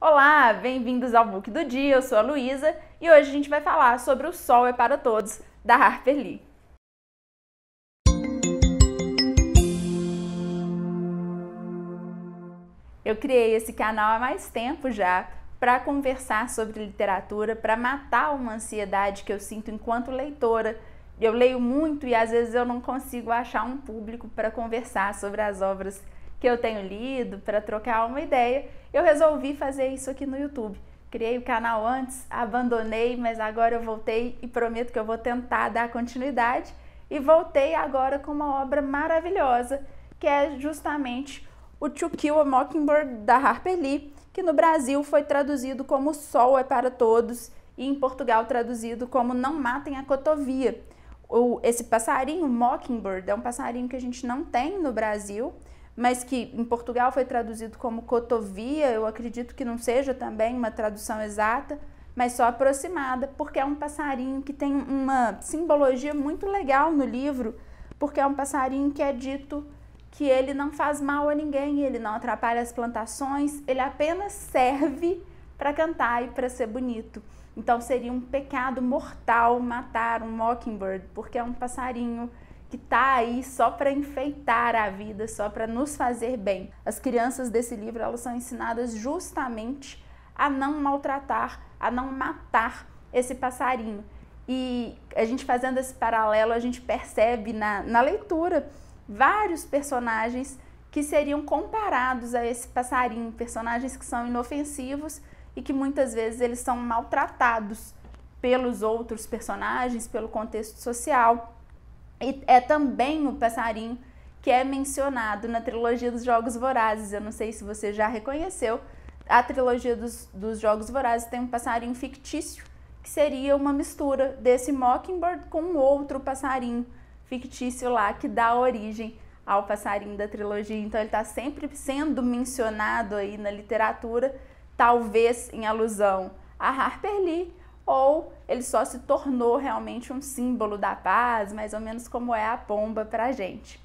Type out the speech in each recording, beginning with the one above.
Olá, bem-vindos ao Book do Dia, eu sou a Luísa e hoje a gente vai falar sobre O Sol é para Todos, da Harper Lee. Eu criei esse canal há mais tempo já para conversar sobre literatura, para matar uma ansiedade que eu sinto enquanto leitora. Eu leio muito e às vezes eu não consigo achar um público para conversar sobre as obras que eu tenho lido, para trocar uma ideia. Eu resolvi fazer isso aqui no YouTube. Criei o canal antes, abandonei, mas agora eu voltei e prometo que eu vou tentar dar continuidade. E voltei agora com uma obra maravilhosa, que é justamente o To Kill a Mockingbird, da Harper Lee, que no Brasil foi traduzido como O Sol é para Todos e em Portugal traduzido como Não Matem a Cotovia. Esse passarinho, Mockingbird, é um passarinho que a gente não tem no Brasil, mas que em Portugal foi traduzido como cotovia. Eu acredito que não seja também uma tradução exata, mas só aproximada, porque é um passarinho que tem uma simbologia muito legal no livro, porque é um passarinho que é dito que ele não faz mal a ninguém, ele não atrapalha as plantações, ele apenas serve para cantar e para ser bonito. Então seria um pecado mortal matar um mockingbird, porque é um passarinho que está aí só para enfeitar a vida, só para nos fazer bem. As crianças desse livro, elas são ensinadas justamente a não maltratar, a não matar esse passarinho. E a gente fazendo esse paralelo, a gente percebe na leitura vários personagens que seriam comparados a esse passarinho, personagens que são inofensivos e que muitas vezes eles são maltratados pelos outros personagens, pelo contexto social. E é também o passarinho que é mencionado na trilogia dos Jogos Vorazes. Eu não sei se você já reconheceu, a trilogia dos Jogos Vorazes tem um passarinho fictício, que seria uma mistura desse Mockingbird com um outro passarinho fictício lá, que dá origem ao passarinho da trilogia. Então ele está sempre sendo mencionado aí na literatura, talvez em alusão a Harper Lee, ou ele só se tornou realmente um símbolo da paz, mais ou menos como é a pomba para a gente.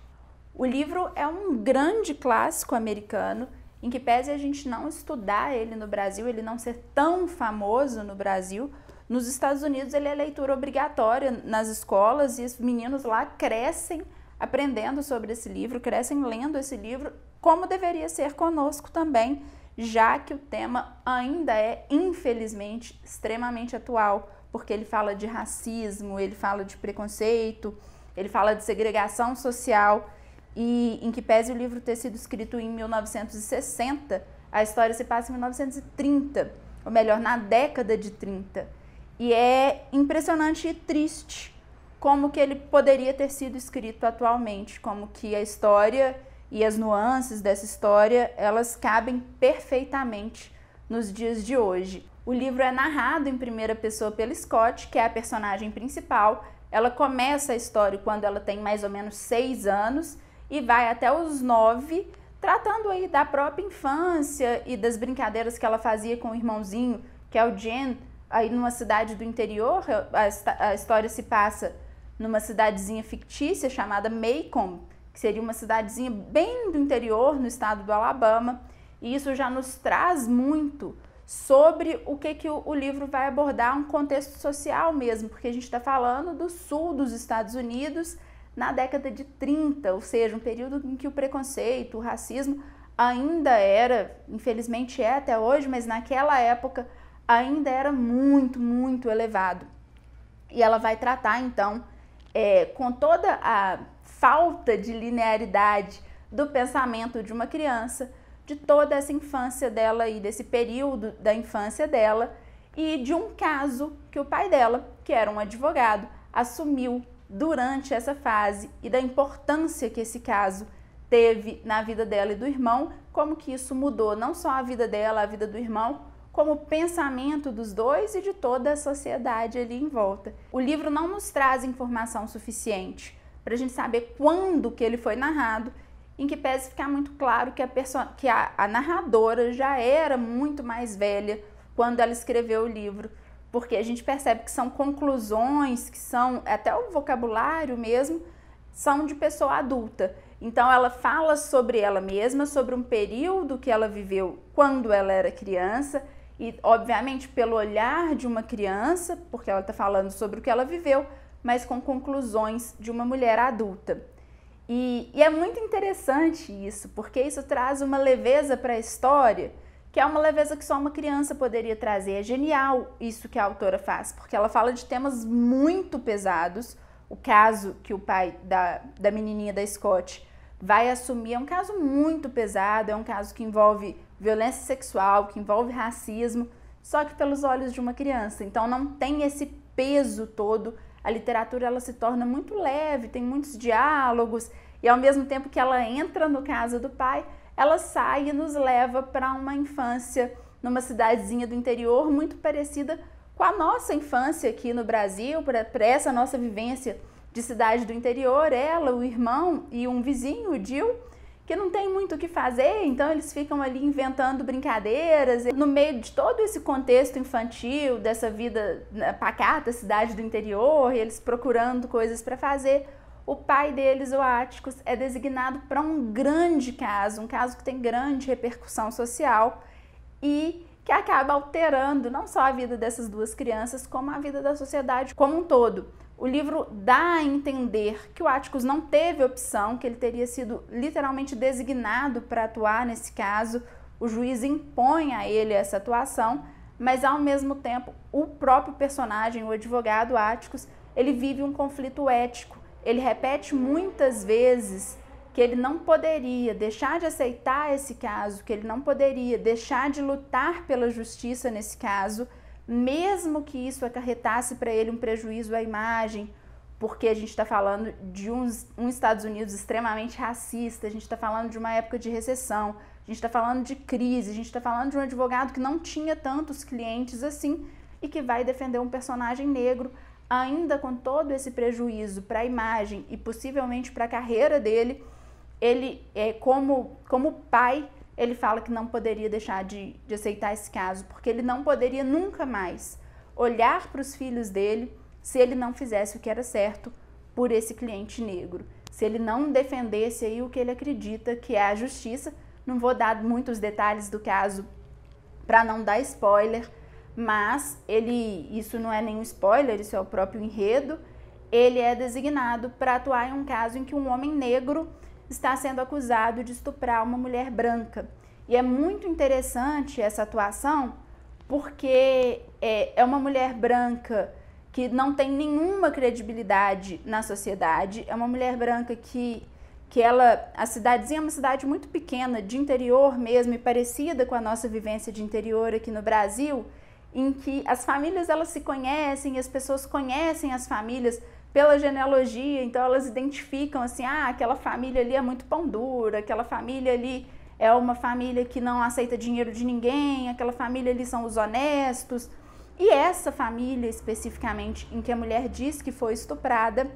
O livro é um grande clássico americano, em que pese a gente não estudar ele no Brasil, ele não ser tão famoso no Brasil, nos Estados Unidos ele é leitura obrigatória nas escolas e os meninos lá crescem aprendendo sobre esse livro, crescem lendo esse livro, como deveria ser conosco também, já que o tema ainda é, infelizmente, extremamente atual, porque ele fala de racismo, ele fala de preconceito, ele fala de segregação social, e em que pese o livro ter sido escrito em 1960, a história se passa em 1930, ou melhor, na década de 30. E é impressionante e triste como que ele poderia ter sido escrito atualmente, como que a história e as nuances dessa história, elas cabem perfeitamente nos dias de hoje. O livro é narrado em primeira pessoa pela Scott, que é a personagem principal. Ela começa a história quando ela tem mais ou menos 6 anos e vai até os 9, tratando aí da própria infância e das brincadeiras que ela fazia com o irmãozinho, que é o Jen, aí numa cidade do interior. A história se passa numa cidadezinha fictícia chamada Macon, que seria uma cidadezinha bem do interior, no estado do Alabama, e isso já nos traz muito sobre o que o livro vai abordar, um contexto social mesmo, porque a gente está falando do sul dos Estados Unidos na década de 30, ou seja, um período em que o preconceito, o racismo ainda era, infelizmente é até hoje, mas naquela época ainda era muito, muito elevado. E ela vai tratar, então, com toda a falta de linearidade do pensamento de uma criança, de toda essa infância dela e desse período da infância dela, e de um caso que o pai dela, que era um advogado, assumiu durante essa fase, e da importância que esse caso teve na vida dela e do irmão, como que isso mudou não só a vida dela, a vida do irmão, como o pensamento dos dois e de toda a sociedade ali em volta. O livro não nos traz informação suficiente para a gente saber quando que ele foi narrado, em que pese ficar muito claro que a narradora já era muito mais velha quando ela escreveu o livro, porque a gente percebe que são conclusões, que são até o vocabulário mesmo, são de pessoa adulta. Então ela fala sobre ela mesma, sobre um período que ela viveu quando ela era criança e, obviamente, pelo olhar de uma criança, porque ela está falando sobre o que ela viveu, mas com conclusões de uma mulher adulta. E é muito interessante isso, porque isso traz uma leveza para a história, que é uma leveza que só uma criança poderia trazer. É genial isso que a autora faz, porque ela fala de temas muito pesados. O caso que o pai da menininha da Scott vai assumir é um caso muito pesado, é um caso que envolve violência sexual, que envolve racismo, só que pelos olhos de uma criança. Então não tem esse peso todo. A literatura ela se torna muito leve, tem muitos diálogos e ao mesmo tempo que ela entra no caso do pai, ela sai e nos leva para uma infância numa cidadezinha do interior muito parecida com a nossa infância aqui no Brasil, para essa nossa vivência de cidade do interior, ela, o irmão e um vizinho, o Jill, que não tem muito o que fazer, então eles ficam ali inventando brincadeiras. No meio de todo esse contexto infantil, dessa vida pacata, cidade do interior, eles procurando coisas para fazer, o pai deles, o Atticus, é designado para um grande caso, um caso que tem grande repercussão social e que acaba alterando não só a vida dessas duas crianças, como a vida da sociedade como um todo. O livro dá a entender que o Atticus não teve opção, que ele teria sido literalmente designado para atuar nesse caso. O juiz impõe a ele essa atuação, mas ao mesmo tempo o próprio personagem, o advogado Atticus, ele vive um conflito ético. Ele repete muitas vezes que ele não poderia deixar de aceitar esse caso, que ele não poderia deixar de lutar pela justiça nesse caso, mesmo que isso acarretasse para ele um prejuízo à imagem, porque a gente está falando de um Estados Unidos extremamente racista, a gente está falando de uma época de recessão, a gente está falando de crise, a gente está falando de um advogado que não tinha tantos clientes assim e que vai defender um personagem negro, ainda com todo esse prejuízo para a imagem e possivelmente para a carreira dele. Ele, como pai, ele fala que não poderia deixar de aceitar esse caso, porque ele não poderia nunca mais olhar para os filhos dele se ele não fizesse o que era certo por esse cliente negro, se ele não defendesse aí o que ele acredita que é a justiça. Não vou dar muitos detalhes do caso para não dar spoiler, mas isso não é nenhum spoiler, isso é o próprio enredo. Ele é designado para atuar em um caso em que um homem negro está sendo acusado de estuprar uma mulher branca. E é muito interessante essa atuação, porque é uma mulher branca que não tem nenhuma credibilidade na sociedade, é uma mulher branca que a cidadezinha é uma cidade muito pequena, de interior mesmo, e parecida com a nossa vivência de interior aqui no Brasil, em que as famílias elas se conhecem, as pessoas conhecem as famílias pela genealogia, então elas identificam assim, aquela família ali é muito pão dura, aquela família ali é uma família que não aceita dinheiro de ninguém, aquela família ali são os honestos. E essa família especificamente em que a mulher diz que foi estuprada,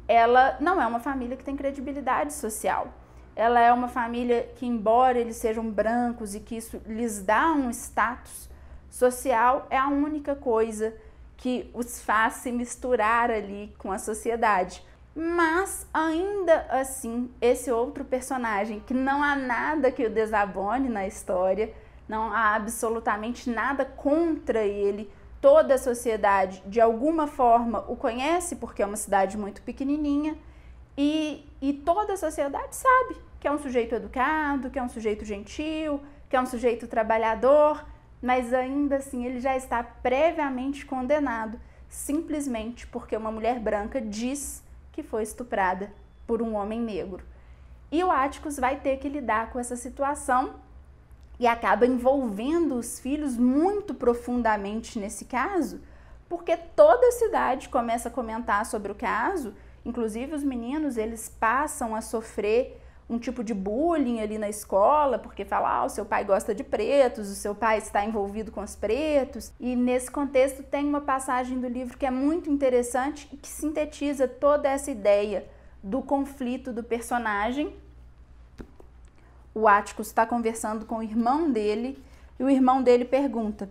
ela não é uma família que tem credibilidade social. Ela é uma família que, embora eles sejam brancos e que isso lhes dá um status social, é a única coisa que os faz se misturar ali com a sociedade. Mas, ainda assim, esse outro personagem, que não há nada que o desabone na história, não há absolutamente nada contra ele, toda a sociedade, de alguma forma, o conhece, porque é uma cidade muito pequenininha, e toda a sociedade sabe que é um sujeito educado, que é um sujeito gentil, que é um sujeito trabalhador, mas ainda assim ele já está previamente condenado, simplesmente porque uma mulher branca diz que foi estuprada por um homem negro. E o Atticus vai ter que lidar com essa situação e acaba envolvendo os filhos muito profundamente nesse caso, porque toda a cidade começa a comentar sobre o caso, inclusive os meninos, eles passam a sofrer um tipo de bullying ali na escola, porque fala, o seu pai gosta de pretos, o seu pai está envolvido com os pretos. E nesse contexto tem uma passagem do livro que é muito interessante e que sintetiza toda essa ideia do conflito do personagem. O Atticus está conversando com o irmão dele e o irmão dele pergunta: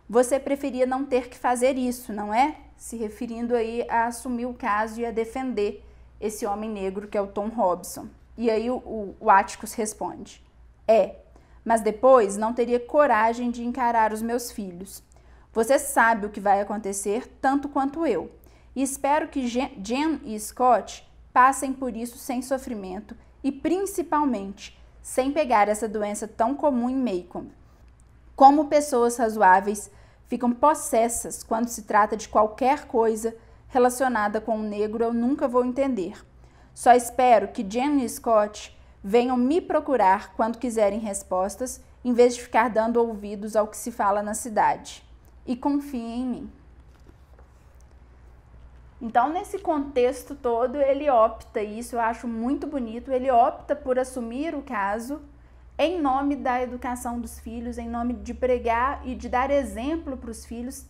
você preferia não ter que fazer isso, não é? Se referindo aí a assumir o caso e a defender esse homem negro que é o Tom Robson. E aí o Áticos responde: é, mas depois não teria coragem de encarar os meus filhos. Você sabe o que vai acontecer tanto quanto eu. E espero que Jen e Scott passem por isso sem sofrimento e, principalmente, sem pegar essa doença tão comum em Macon. Como pessoas razoáveis ficam possessas quando se trata de qualquer coisa relacionada com o negro, eu nunca vou entender. Só espero que Jen e Scott venham me procurar quando quiserem respostas, em vez de ficar dando ouvidos ao que se fala na cidade. E confiem em mim. Então, nesse contexto todo, ele opta, e isso eu acho muito bonito, ele opta por assumir o caso em nome da educação dos filhos, em nome de pregar e de dar exemplo para os filhos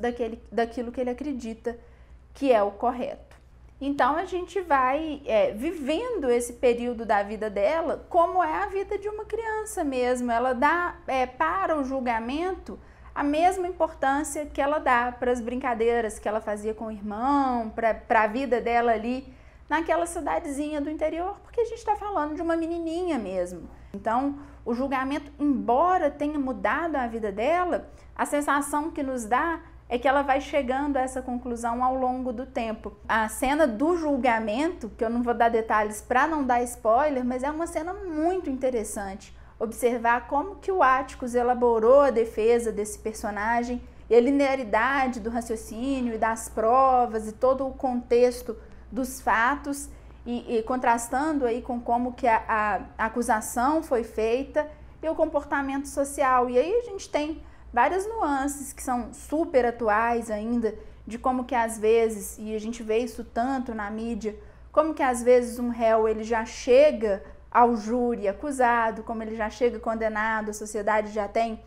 daquilo que ele acredita que é o correto. Então, a gente vai vivendo esse período da vida dela como é a vida de uma criança mesmo. Ela dá para o julgamento a mesma importância que ela dá para as brincadeiras que ela fazia com o irmão, para a vida dela ali naquela cidadezinha do interior, porque a gente está falando de uma menininha mesmo. Então, o julgamento, embora tenha mudado a vida dela, a sensação que nos dá é que ela vai chegando a essa conclusão ao longo do tempo. A cena do julgamento, que eu não vou dar detalhes para não dar spoiler, mas é uma cena muito interessante. Observar como que o Áticos elaborou a defesa desse personagem e a linearidade do raciocínio e das provas e todo o contexto dos fatos e contrastando aí com como que a acusação foi feita e o comportamento social. E aí a gente tem várias nuances que são super atuais ainda, de como que às vezes, e a gente vê isso tanto na mídia, como que às vezes um réu ele já chega ao júri acusado, como ele já chega condenado, a sociedade já tem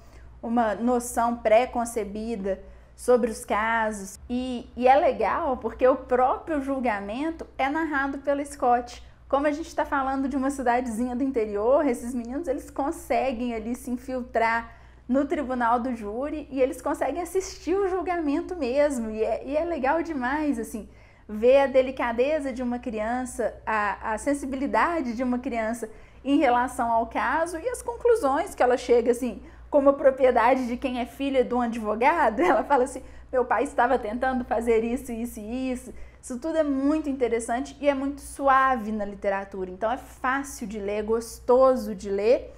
uma noção pré-concebida sobre os casos. E é legal porque o próprio julgamento é narrado pelo Scott. Como a gente está falando de uma cidadezinha do interior, esses meninos eles conseguem ali se infiltrar no tribunal do júri e eles conseguem assistir o julgamento mesmo. E é legal demais, assim, ver a delicadeza de uma criança, a sensibilidade de uma criança em relação ao caso e as conclusões que ela chega, assim, como propriedade de quem é filha de um advogado. Ela fala assim, meu pai estava tentando fazer isso, isso e isso. Isso tudo é muito interessante e é muito suave na literatura. Então é fácil de ler, gostoso de ler.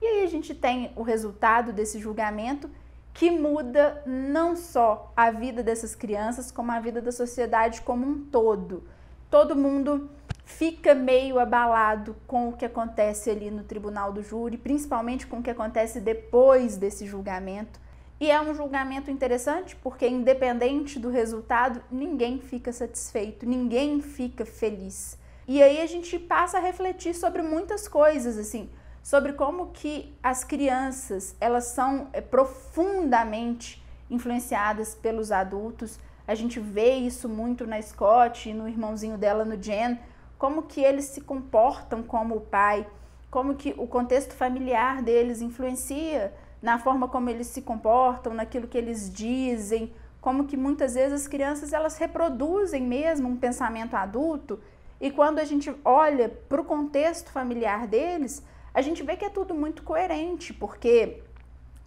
E aí a gente tem o resultado desse julgamento que muda não só a vida dessas crianças, como a vida da sociedade como um todo. Todo mundo fica meio abalado com o que acontece ali no tribunal do júri, principalmente com o que acontece depois desse julgamento. E é um julgamento interessante porque, independente do resultado, ninguém fica satisfeito, ninguém fica feliz. E aí a gente passa a refletir sobre muitas coisas, assim, sobre como que as crianças, elas são profundamente influenciadas pelos adultos. A gente vê isso muito na Scott e no irmãozinho dela, no Jen, como que eles se comportam como o pai, como que o contexto familiar deles influencia na forma como eles se comportam, naquilo que eles dizem, como que muitas vezes as crianças elas reproduzem mesmo um pensamento adulto e quando a gente olha para o contexto familiar deles, a gente vê que é tudo muito coerente, porque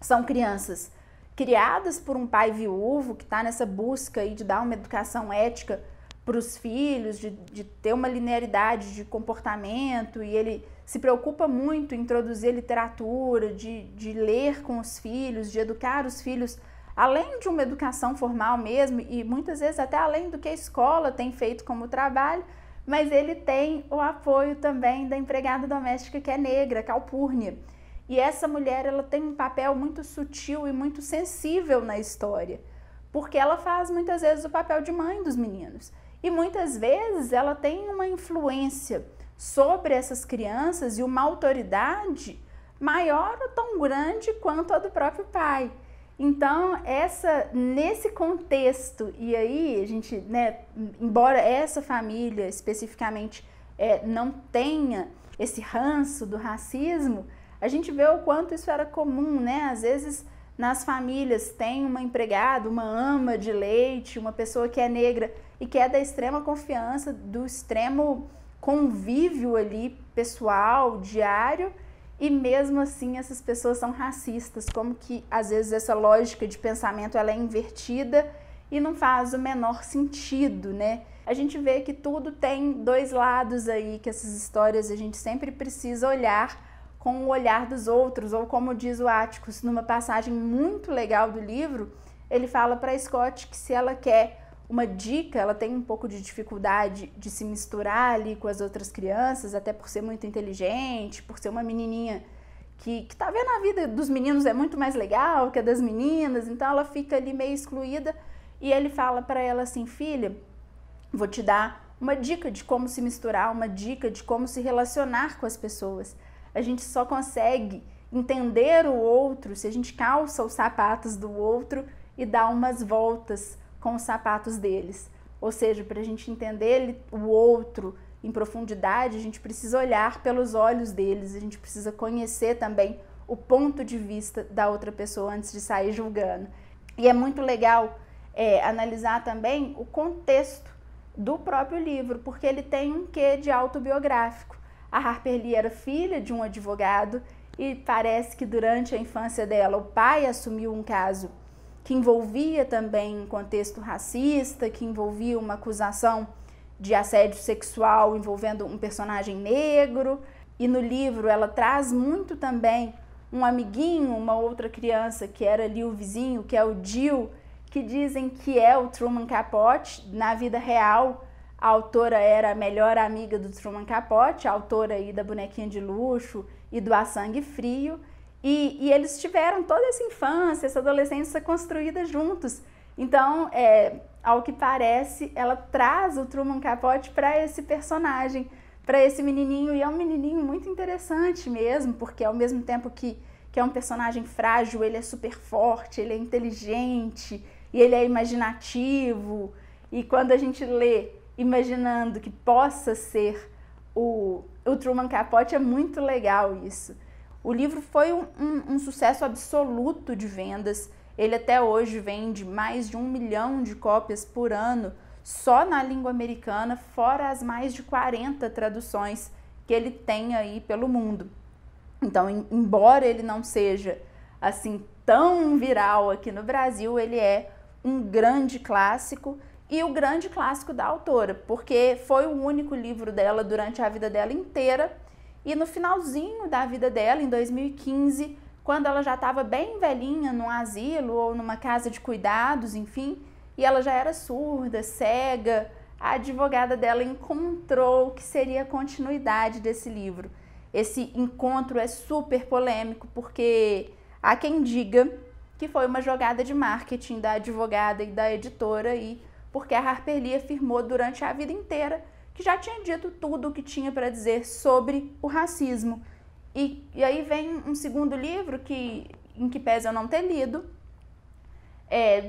são crianças criadas por um pai viúvo que está nessa busca aí de dar uma educação ética para os filhos, de ter uma linearidade de comportamento, e ele se preocupa muito em introduzir literatura, de ler com os filhos, de educar os filhos, além de uma educação formal mesmo, e muitas vezes até além do que a escola tem feito como trabalho, mas ele tem o apoio também da empregada doméstica que é negra, Calpurnia. E essa mulher, ela tem um papel muito sutil e muito sensível na história, porque ela faz muitas vezes o papel de mãe dos meninos. E muitas vezes ela tem uma influência sobre essas crianças e uma autoridade maior ou tão grande quanto a do próprio pai. Então, nesse contexto, e aí a gente, né, embora essa família especificamente não tenha esse ranço do racismo, a gente vê o quanto isso era comum, né? Às vezes nas famílias tem uma empregada, uma ama de leite, uma pessoa que é negra e que é da extrema confiança, do extremo convívio ali pessoal, diário, e mesmo assim essas pessoas são racistas, como que às vezes essa lógica de pensamento ela é invertida e não faz o menor sentido, né? A gente vê que tudo tem dois lados aí, que essas histórias a gente sempre precisa olhar com o olhar dos outros, ou como diz o Atticus, numa passagem muito legal do livro, ele fala para Scott que se ela quer uma dica, ela tem um pouco de dificuldade de se misturar ali com as outras crianças, até por ser muito inteligente, por ser uma menininha que tá vendo a vida dos meninos é muito mais legal que a das meninas, então ela fica ali meio excluída, e ele fala para ela assim, filha, vou te dar uma dica de como se misturar, uma dica de como se relacionar com as pessoas. A gente só consegue entender o outro se a gente calça os sapatos do outro e dá umas voltas com os sapatos deles. Ou seja, para a gente entender o outro em profundidade, a gente precisa olhar pelos olhos deles, a gente precisa conhecer também o ponto de vista da outra pessoa antes de sair julgando. E é muito legal analisar também o contexto do próprio livro, porque ele tem um quê de autobiográfico. A Harper Lee era filha de um advogado e parece que durante a infância dela o pai assumiu um caso que envolvia também um contexto racista, que envolvia uma acusação de assédio sexual envolvendo um personagem negro. E no livro ela traz muito também um amiguinho, uma outra criança que era ali o vizinho, que é o Jill, que dizem que é o Truman Capote. Na vida real, a autora era a melhor amiga do Truman Capote, a autora aí da Bonequinha de Luxo e do A Sangue Frio. E eles tiveram toda essa infância, essa adolescência construída juntos. Então, ao que parece, ela traz o Truman Capote para esse personagem, para esse menininho. E é um menininho muito interessante mesmo, porque ao mesmo tempo que é um personagem frágil, ele é super forte, ele é inteligente, e ele é imaginativo. E quando a gente lê imaginando que possa ser o Truman Capote, é muito legal isso. O livro foi um sucesso absoluto de vendas. Ele até hoje vende mais de 1 milhão de cópias por ano, só na língua americana, fora as mais de 40 traduções que ele tem aí pelo mundo. Então, embora ele não seja assim tão viral aqui no Brasil, ele é um grande clássico, e o grande clássico da autora, porque foi o único livro dela durante a vida dela inteira. E no finalzinho da vida dela, em 2015, quando ela já estava bem velhinha, num asilo ou numa casa de cuidados, enfim, e ela já era surda, cega, a advogada dela encontrou que seria a continuidade desse livro. Esse encontro é super polêmico, porque há quem diga que foi uma jogada de marketing da advogada e da editora, porque a Harper Lee afirmou durante a vida inteira que já tinha dito tudo o que tinha para dizer sobre o racismo. E aí vem um segundo livro, em que pese eu não ter lido,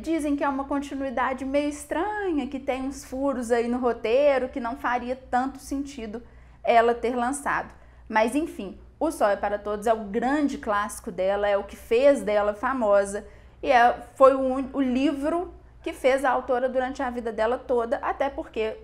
dizem que é uma continuidade meio estranha, que tem uns furos aí no roteiro, que não faria tanto sentido ela ter lançado. Mas enfim, O Sol é para Todos é o grande clássico dela, é o que fez dela famosa, e foi o livro que fez a autora durante a vida dela toda, até porque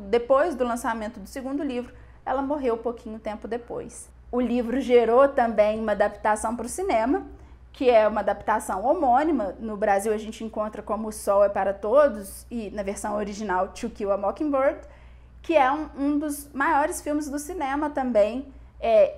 depois do lançamento do segundo livro, ela morreu pouquinho tempo depois. O livro gerou também uma adaptação para o cinema, que é uma adaptação homônima. No Brasil a gente encontra como O Sol é para Todos, e na versão original To Kill a Mockingbird, que é um dos maiores filmes do cinema também,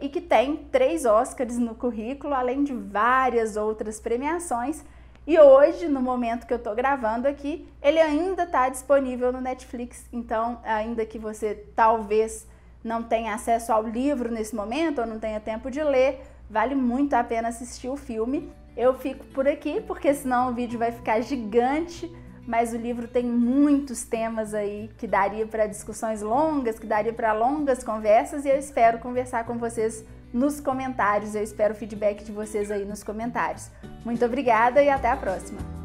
e que tem 3 Oscars no currículo, além de várias outras premiações. E hoje, no momento que eu tô gravando aqui, ele ainda está disponível no Netflix. Então, ainda que você talvez não tenha acesso ao livro nesse momento ou não tenha tempo de ler, vale muito a pena assistir o filme. Eu fico por aqui, porque senão o vídeo vai ficar gigante, mas o livro tem muitos temas aí que daria para discussões longas, que daria para longas conversas, e eu espero conversar com vocês nos comentários. Eu espero o feedback de vocês aí nos comentários. Muito obrigada e até a próxima!